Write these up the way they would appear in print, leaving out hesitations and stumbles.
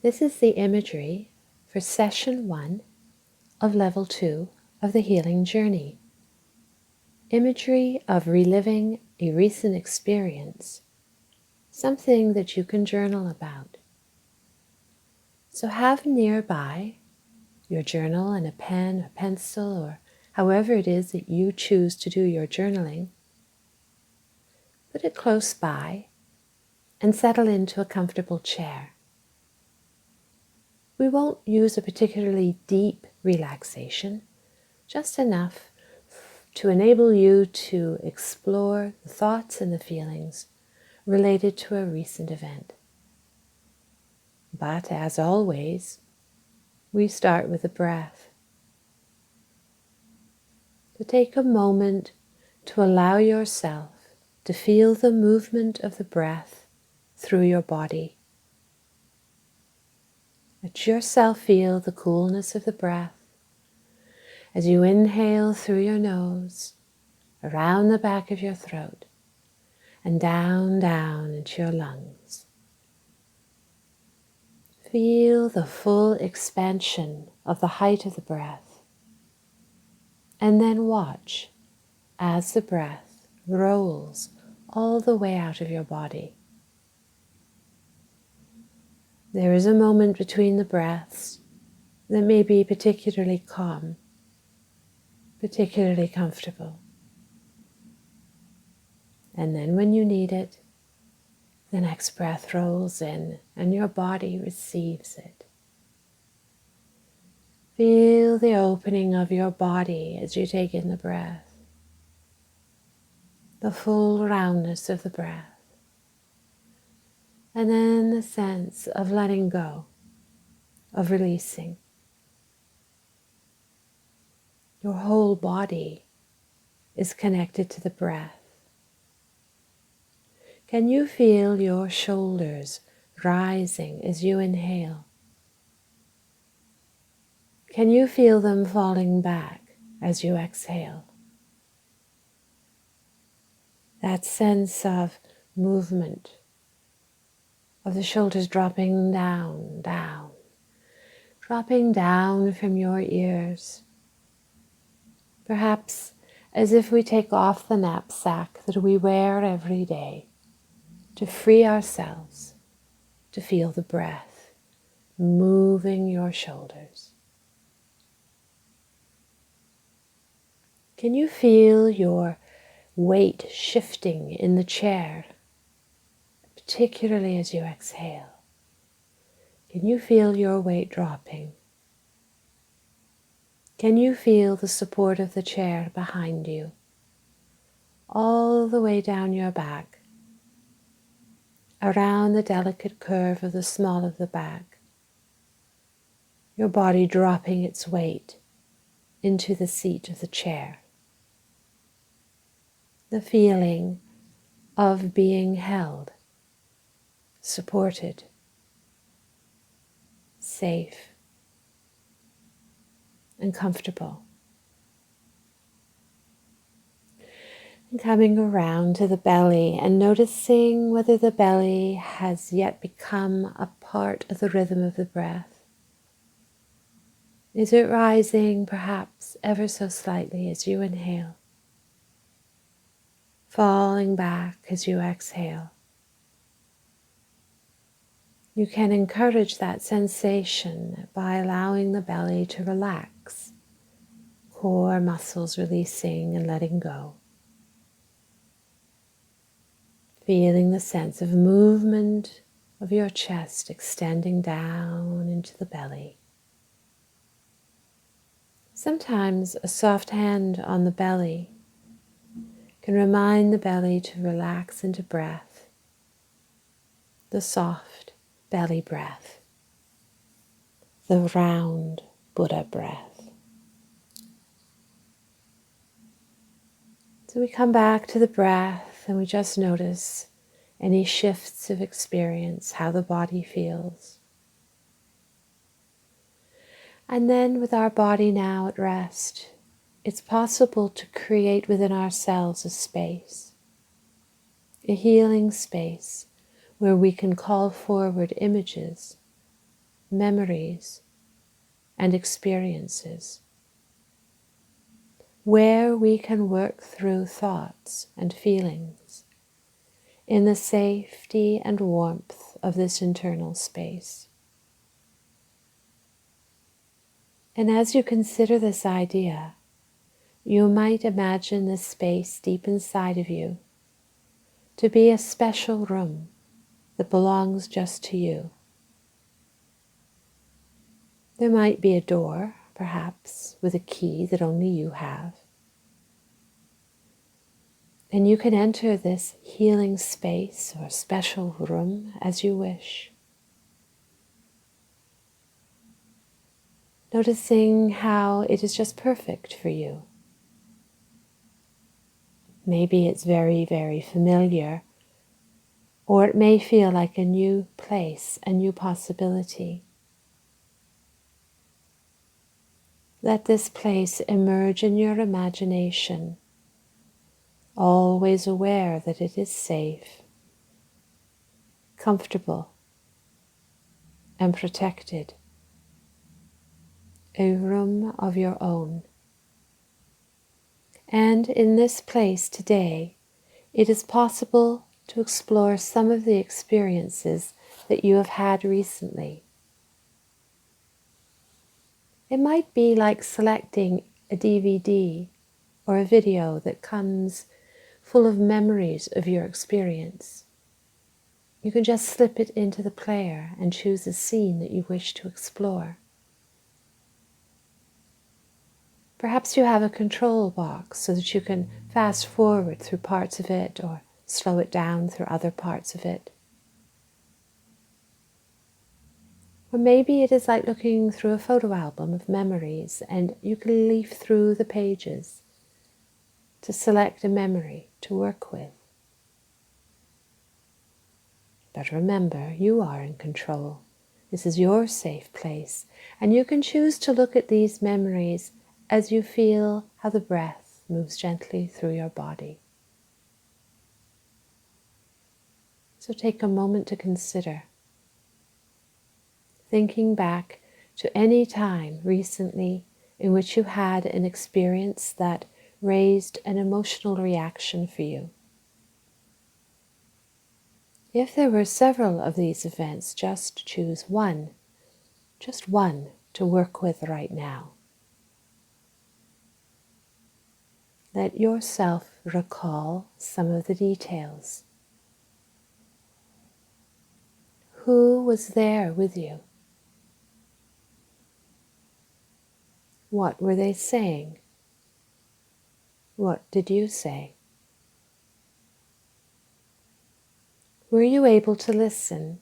This is the imagery for session 1 of level 2 of the healing journey. Imagery of reliving a recent experience, something that you can journal about. So have nearby your journal and a pen or pencil, or however it is that you choose to do your journaling. Put it close by and settle into a comfortable chair. We won't use a particularly deep relaxation, just enough to enable you to explore the thoughts and the feelings related to a recent event. But as always, we start with the breath. So take a moment to allow yourself to feel the movement of the breath through your body. Let yourself feel the coolness of the breath as you inhale through your nose, around the back of your throat, and down into your lungs. Feel the full expansion of the height of the breath, and then watch as the breath rolls all the way out of your body. There is a moment between the breaths that may be particularly calm, particularly comfortable. And then when you need it, the next breath rolls in and your body receives it. Feel the opening of your body as you take in the breath, the full roundness of the breath, and then the sense of letting go, of releasing. Your whole body is connected to the breath. Can you feel your shoulders rising as you inhale? Can you feel them falling back as you exhale? That sense of movement, of the shoulders dropping down, dropping down from your ears. Perhaps as if we take off the knapsack that we wear every day to free ourselves to feel the breath moving your shoulders. Can you feel your weight shifting in the chair, particularly as you exhale? Can you feel your weight dropping? Can you feel the support of the chair behind you, all the way down your back, around the delicate curve of the small of the back, your body dropping its weight into the seat of the chair? The feeling of being held, supported, safe, and comfortable. And coming around to the belly and noticing whether the belly has yet become a part of the rhythm of the breath. Is it rising perhaps ever so slightly as you inhale? Falling back as you exhale. You can encourage that sensation by allowing the belly to relax, core muscles releasing and letting go. Feeling the sense of movement of your chest extending down into the belly. Sometimes a soft hand on the belly can remind the belly to relax into breath, the soft belly breath, the round Buddha breath. So we come back to the breath and we just notice any shifts of experience, how the body feels. And then with our body now at rest, it's possible to create within ourselves a space, a healing space where we can call forward images memories, and experiences, where we can work through thoughts and feelings in the safety and warmth of this internal space. And as you consider this idea, you might imagine this space deep inside of you to be a special room that belongs just to you. There might be a door, perhaps, with a key that only you have. And you can enter this healing space or special room as you wish. Noticing how it is just perfect for you. Maybe it's very, very familiar, or it may feel like a new place, a new possibility. Let this place emerge in your imagination, always aware that it is safe, comfortable, and protected. A room of your own. And in this place today, it is possible to explore some of the experiences that you have had recently. It might be like selecting a DVD or a video that comes full of memories of your experience. You can just slip it into the player and choose a scene that you wish to explore. Perhaps you have a control box so that you can fast forward through parts of it or slow it down through other parts of it. Or maybe it is like looking through a photo album of memories and you can leaf through the pages to select a memory to work with. But remember, you are in control. This is your safe place, and you can choose to look at these memories as you feel how the breath moves gently through your body. So take a moment to consider, thinking back to any time recently in which you had an experience that raised an emotional reaction for you. If there were several of these events, just choose one, just one to work with right now. Let yourself recall some of the details. Who was there with you? What were they saying? What did you say? Were you able to listen?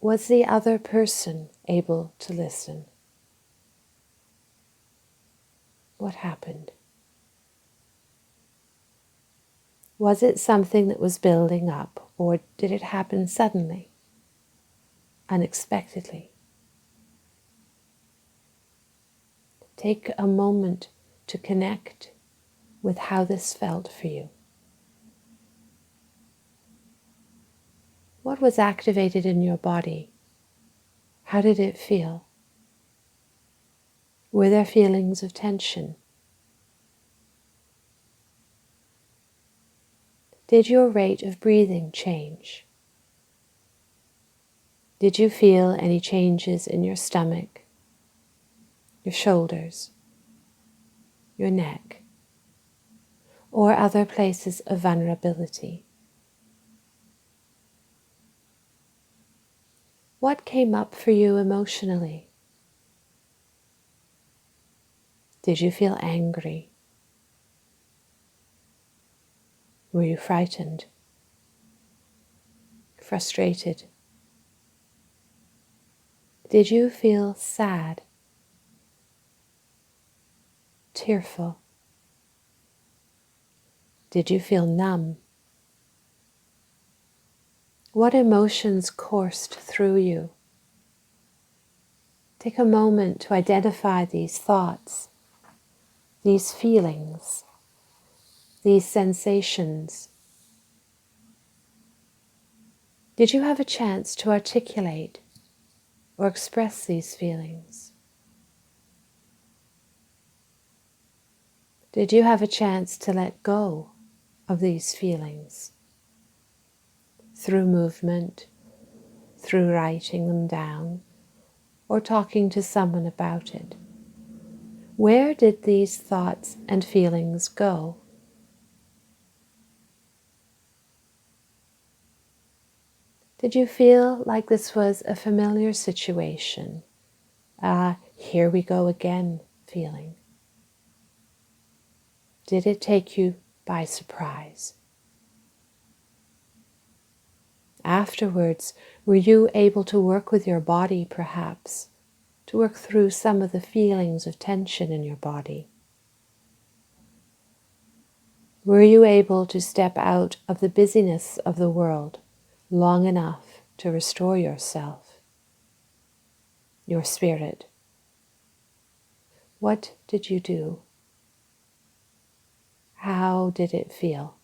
Was the other person able to listen? What happened? Was it something that was building up, or did it happen suddenly, unexpectedly? Take a moment to connect with how this felt for you. What was activated in your body? How did it feel? Were there feelings of tension? Did your rate of breathing change? Did you feel any changes in your stomach, your shoulders, your neck, or other places of vulnerability? What came up for you emotionally? Did you feel angry? Were you frightened? Frustrated? Did you feel sad? Tearful? Did you feel numb? What emotions coursed through you? Take a moment to identify these thoughts, these feelings, these sensations. Did you have a chance to articulate or express these feelings? Did you have a chance to let go of these feelings through movement, through writing them down, or talking to someone about it? Where did these thoughts and feelings go? Did you feel like this was a familiar situation? Here we go again feeling. Did it take you by surprise? Afterwards, were you able to work with your body perhaps, to work through some of the feelings of tension in your body? Were you able to step out of the busyness of the world long enough to restore yourself, your spirit? What did you do? How did it feel?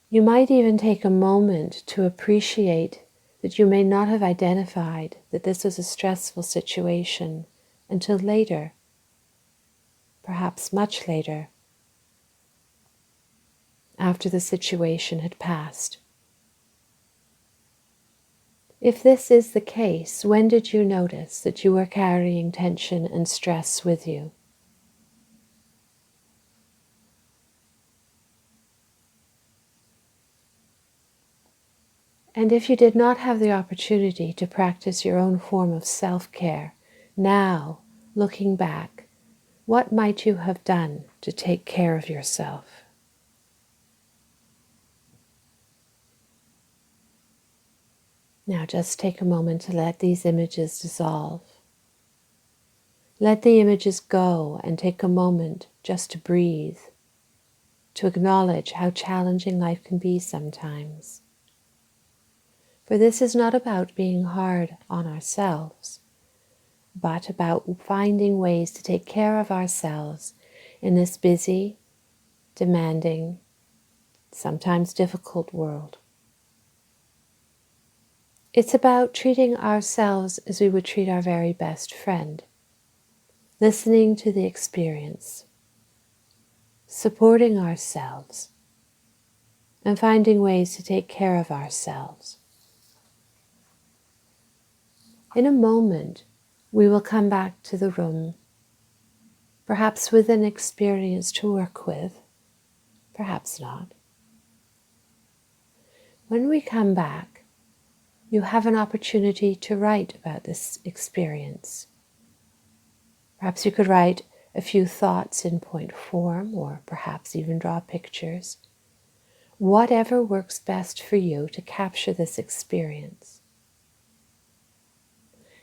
You might even take a moment to appreciate that you may not have identified that this was a stressful situation until later, perhaps much later, after the situation had passed. If this is the case, when did you notice that you were carrying tension and stress with you? And if you did not have the opportunity to practice your own form of self-care, now, looking back, what might you have done to take care of yourself? Now just take a moment to let these images dissolve. Let the images go and take a moment just to breathe, to acknowledge how challenging life can be sometimes. For this is not about being hard on ourselves, but about finding ways to take care of ourselves in this busy, demanding, sometimes difficult world. It's about treating ourselves as we would treat our very best friend, listening to the experience, supporting ourselves, and finding ways to take care of ourselves. In a moment, we will come back to the room, perhaps with an experience to work with, perhaps not. When we come back, you have an opportunity to write about this experience. Perhaps you could write a few thoughts in point form, or perhaps even draw pictures. Whatever works best for you to capture this experience.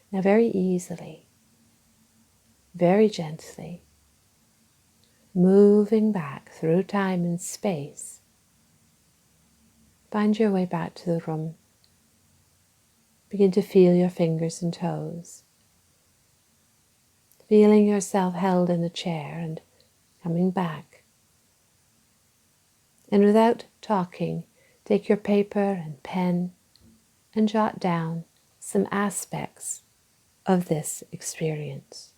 Now very easily, very gently, moving back through time and space, find your way back to the room. Begin to feel your fingers and toes, feeling yourself held in a chair and coming back. And without talking, take your paper and pen and jot down some aspects of this experience.